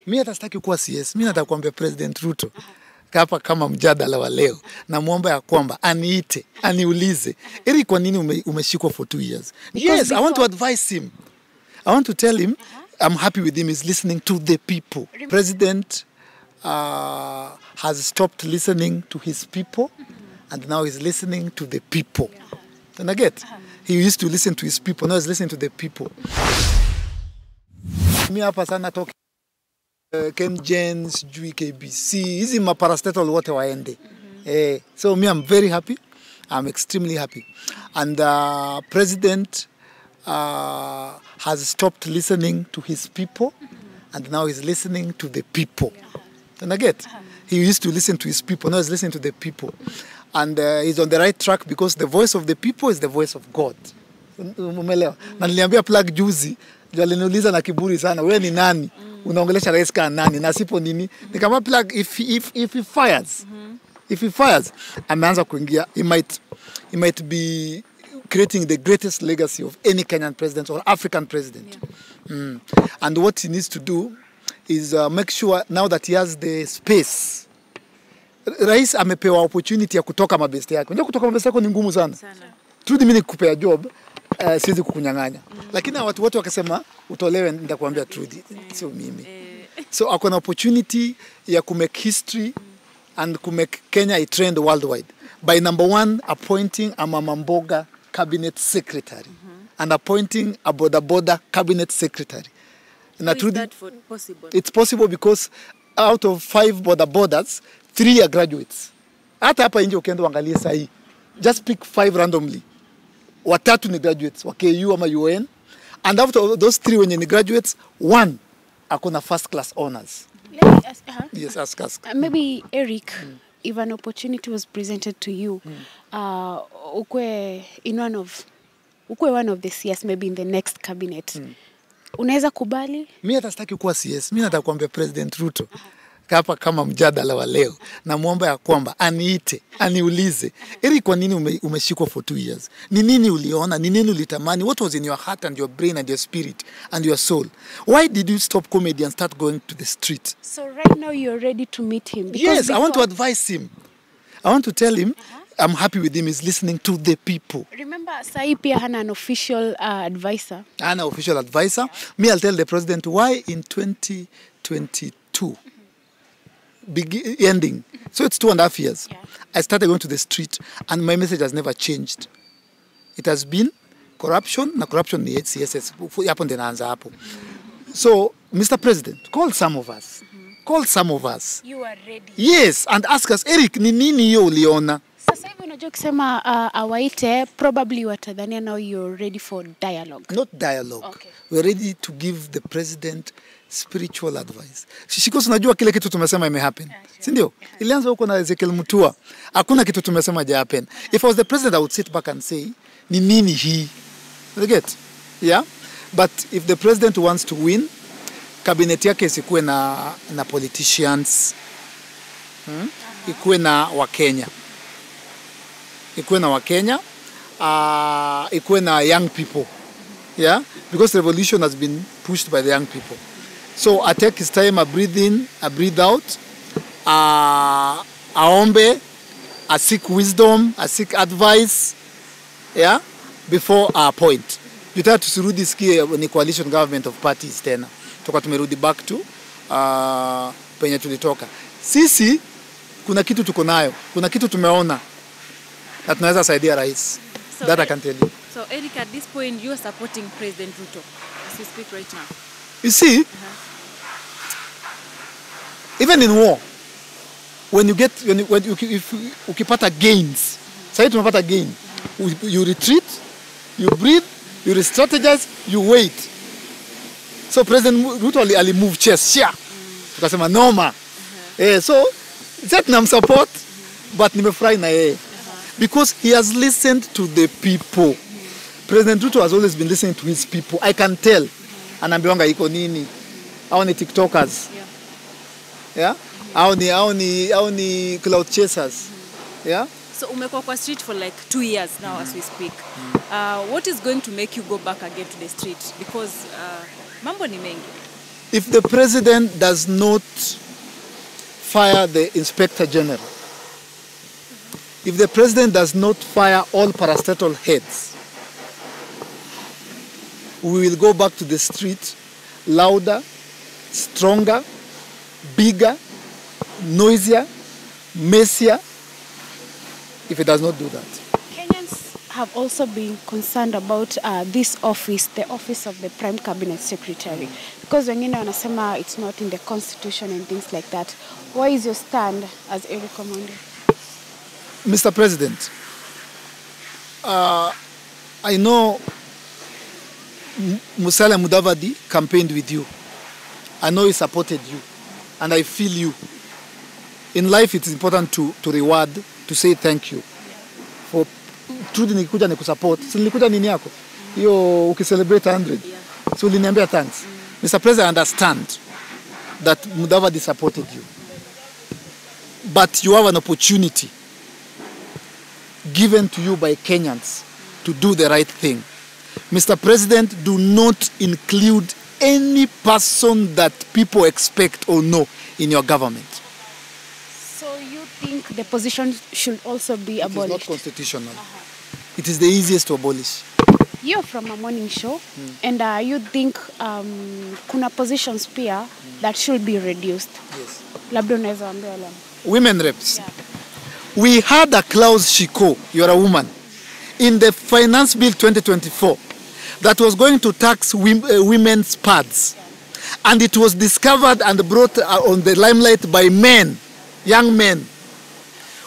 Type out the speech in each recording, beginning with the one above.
Mimi hata sitaki kuwa CS. Mimi nataka kuambia President Ruto hapa kama mjadala wa leo, na muomba ya kwamba aniite, aniulize, Eric, kwa nini umeshikwa for 2 years? Yes, I want to advise him. I want to tell him I'm happy with him. He's listening to the people. President has stopped listening to his people, and now he's listening to the people. And I get, he used to listen to his people, now he's listening to the people. Me hapa sana talk Ken Jens, KBC, hizi maparastatal wote waende. So me, I'm very happy. I'm extremely happy. And President has stopped listening to his people, and now he's listening to the people. And I get, he used to listen to his people, now he's listening to the people. And he's on the right track because the voice of the people is the voice of God. Umeelewa? Na niliambia plug juzi, aliniuliza na kiburi sana, wewe ni nani? Unaongelesha rais ka nani? Na sipo nini? Nikama plug, if he fires, if he fires, ameanza kuingia, he might be creating the greatest legacy of any Kenyan president or African president. And what he needs to do is make sure now that he has the space. Rais amepewa opportunity ya kutoka mabeste yake. Unajua kutoka mabeste yako ni ngumu sana. Trudy, mimi nikupea job, siwezi kukunyang'anya. Lakini watu wote wakasema utolewe, nitakwambia Trudy, sio mimi. So akona opportunity ya kumake history and kumake Kenya a trend worldwide by number 1 appointing a Mama Mboga cabinet secretary and appointing a boda cabinet secretary. How is that possible? It's possible because out of 5 bodas, 3 are graduates. Hata hapa nje ukienda uangalie sahi, just pick 5 randomly. Watatu ni graduates wa KU ama UN, and after those 3 wenye ni graduates, 1 akona first class honors. Yes, ask. Maybe Eric, if an opportunity was presented to you, ukwe one of the CS maybe in the next cabinet, unaweza kubali? Mimi hata sitaki kuwa CS. Mimi nataka kuambia President Ruto hapa kama mjadala wa leo, na muomba ya kwamba aniite, aniulize, Eric, kwa nini umeshikwa for 2 years? Ni nini uliona? Ni nini ulitamani? What was in your heart and your brain and your spirit and your soul? Why did you stop comedy and start going to the street? So right now you're ready to meet him? Yes, I want to advise him. I want to tell him I'm happy with him. He's listening to the people. Remember, sahi pia hana an official advisor. Hana official advisor. Me, I'll tell the president why in 2022. Ending. So it's 2.5 years. I started going to the street and my message has never changed. It has been corruption, na corruption ni HCSS. Hapo ndio naanza hapo. So, Mr. President, call some of us. Call some of us. You are ready. Yes, and ask us, Eric, ni nini hiyo uliona? Sasa hivi unajua kusema awaite, probably watadhania now you're ready for dialogue. Not dialogue. Okay. We're ready to give the president spiritual advice. Shikos, unajua kile kitu tumesema imehappen. Si ndio? Ilianza huko na Ezekiel Mutua. Hakuna kitu tumesema ja happen. If I was the president, I would sit back and say, ni nini hii? You get? Yeah? But if the president wants to win, cabinet yake isikuwe na politicians. Ikuwe na Wakenya. Ikuwe na Wakenya. Ikuwe na young people. Yeah? Because revolution has been pushed by the young people. So I take his time, I breathe in, I breathe out. Aombe, I seek wisdom, I seek advice. Yeah? Before I appoint. Jutaka tusirudi sikie ni coalition government of parties tena. Toka tumerudi back to penye tulitoka. Sisi kuna kitu tuko nayo, kuna kitu tumeona na tunaweza saidia rais. So that I can tell you. So Eric, at this point you are supporting President Ruto as we speak right now. You see, even in war, when you ukipata gains, sasa tumepata gain, you retreat, you breathe, you re-strategize, you wait. So President Ruto ali move chess, tukasema noma. So that nam support, but nimefurahi na yeye. Because he has listened to the people. President Ruto has always been listening to his people. I can tell. Anambiwanga iko nini? Hao ni TikTokers. Yeah? Hao ni cloud chasers. Yeah? So umekuwa kwa street for like 2 years now as we speak. What is going to make you go back again to the street? Because mambo ni mengi. If the president does not fire the inspector general, if the president does not fire all parastatal heads, we will go back to the street louder, stronger, bigger, noisier, messier, if it does not do that. Kenyans have also been concerned about this office, the office of the Prime Cabinet Secretary, because wengine wanasema it's not in the constitution and things like that. Why is your stand as Eric Omondi? Mr. President, I know Musalia Mudavadi campaigned with you. I know he supported you, and I feel you. In life, it is important to reward, to say thank you. For truly nikuja nikusupport. Si nilikuja nini yako? Hiyo ukicelebrate 100. So uliniambia thanks. Mr. President, I understand that Mudavadi supported you. But you have an opportunity given to you by Kenyans to do the right thing. Mr. President, do not include any person that people expect or know in your government. So you think the position should also be abolished? It is not constitutional. It is the easiest to abolish. You're from a morning show, and you think kuna positions pia that should be reduced. Yes. Labda unaweza ambia wala. Women reps. Yeah. We had a clause, Shiko, you're a woman, in the Finance Bill 2024 that was going to tax women's pads. And it was discovered and brought on the limelight by men, young men.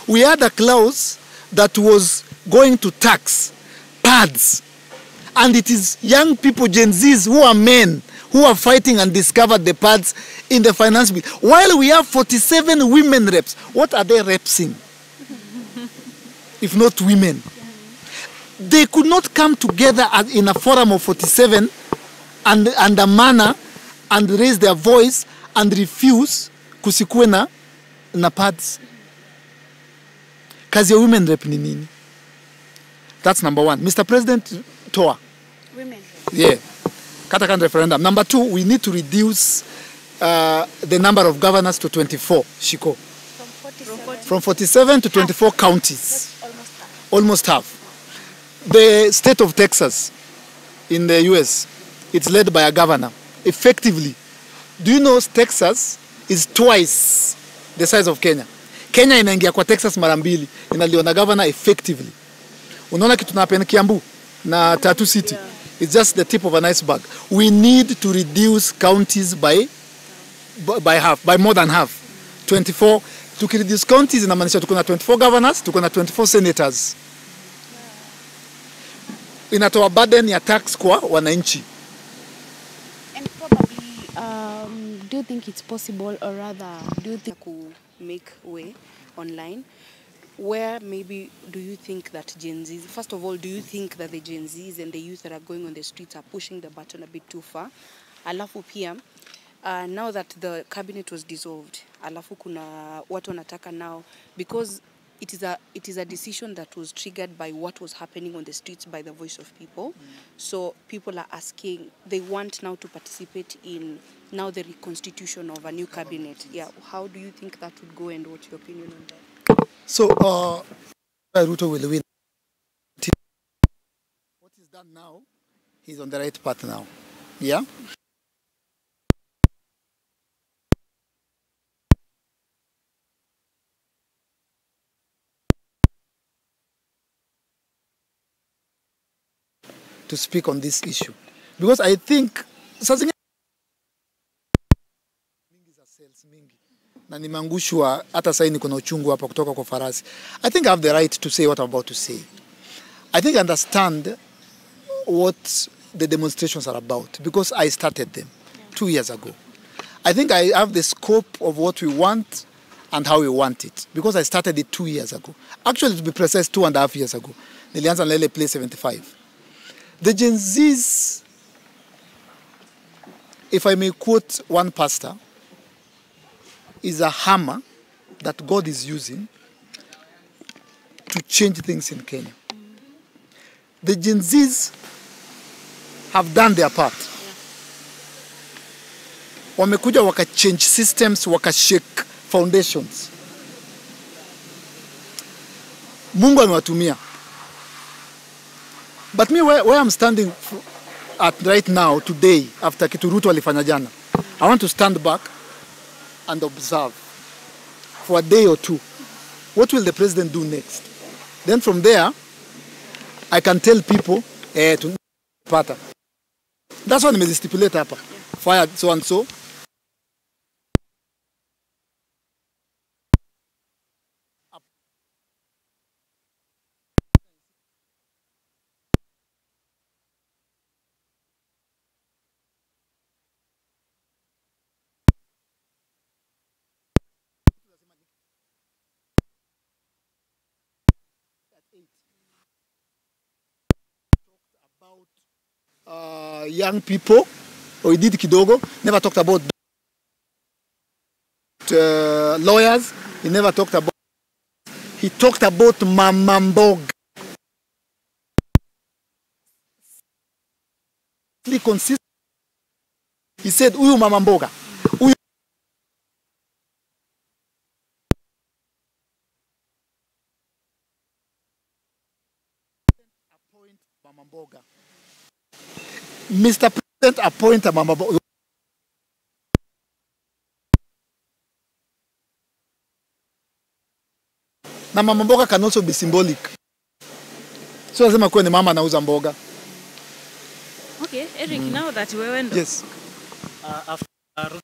We had a clause that was going to tax pads. And it is young people, Gen Zs, who are men, who are fighting and discovered the pads in the Finance Bill. While we have 47 women reps, what are they repsing? If not women. They could not come together in a forum of 47 and a manner and raise their voice and refuse kusikue na pads. Kazi ya women rep ni nini? That's number one. Mr. President, Toa. Women. Yeah. Katakan referendum. Number two, we need to reduce the number of governors to 24, Shiko. From 47 to 24 counties. That's almost half. The state of Texas in the US, it's led by a governor. Effectively, do you know Texas is twice the size of Kenya? Kenya inaingia kwa Texas mara mbili, inaliwa na governor effectively. Unaona kitu tunapenda Kiambu na Tattoo City. It's just the tip of an iceberg. We need to reduce counties by half, by more than half. 24. To reduce counties inamaanisha tuko na 24 governors, tuko na 24 senators. Inatoa burden ya tax kwa wananchi. And probably, do you think it's possible, or rather, do you think to make way online? Where maybe do you think that Gen Zs, first of all, do you think that the Gen Zs and the youth that are going on the streets are pushing the button a bit too far? Alafu pia, now that the cabinet was dissolved, alafu kuna watu wanataka now, because it is a decision that was triggered by what was happening on the streets by the voice of people. So people are asking, they want now to participate in now the reconstitution of a new cabinet. Yeah, how do you think that would go, and what's your opinion on that? So, Ruto will win. What is done now, he's on the right path now. Yeah? To speak on this issue. Because I think na nimeangushwa hata sasa niko na uchungu hapa kutoka kwa farasi. I think I have the right to say what I'm about to say. I think I understand what the demonstrations are about because I started them 2 years ago. I think I have the scope of what we want and how we want it because I started it 2 years ago. Actually, to be precise, 2.5 years ago. Nilianza na ile Play 75. The Gen Zs, if I may quote one pastor, is a hammer that God is using to change things in Kenya. The Gen Zs have done their part. wamekuja waka change systems, waka shake foundations. Mungu amewatumia. But me where I'm standing at right now today after kitu Ruto alifanya jana, I want to stand back and observe for a day or two. What will the president do next? Then from there, I can tell people, to pata. That's what I stipulate hapa. Fire so and so. Young people, or he did kidogo, never talked about lawyers, he never talked about, he talked about mamamboga. He said, uyu mamamboga. Uyu appoint mamamboga. Mr. President, appoint a Mama Mboga. Na Mama Mboga can also be symbolic. So lazima kuwe ni mama anauza mboga. Okay, Eric, now that wewe ndo. Yes. After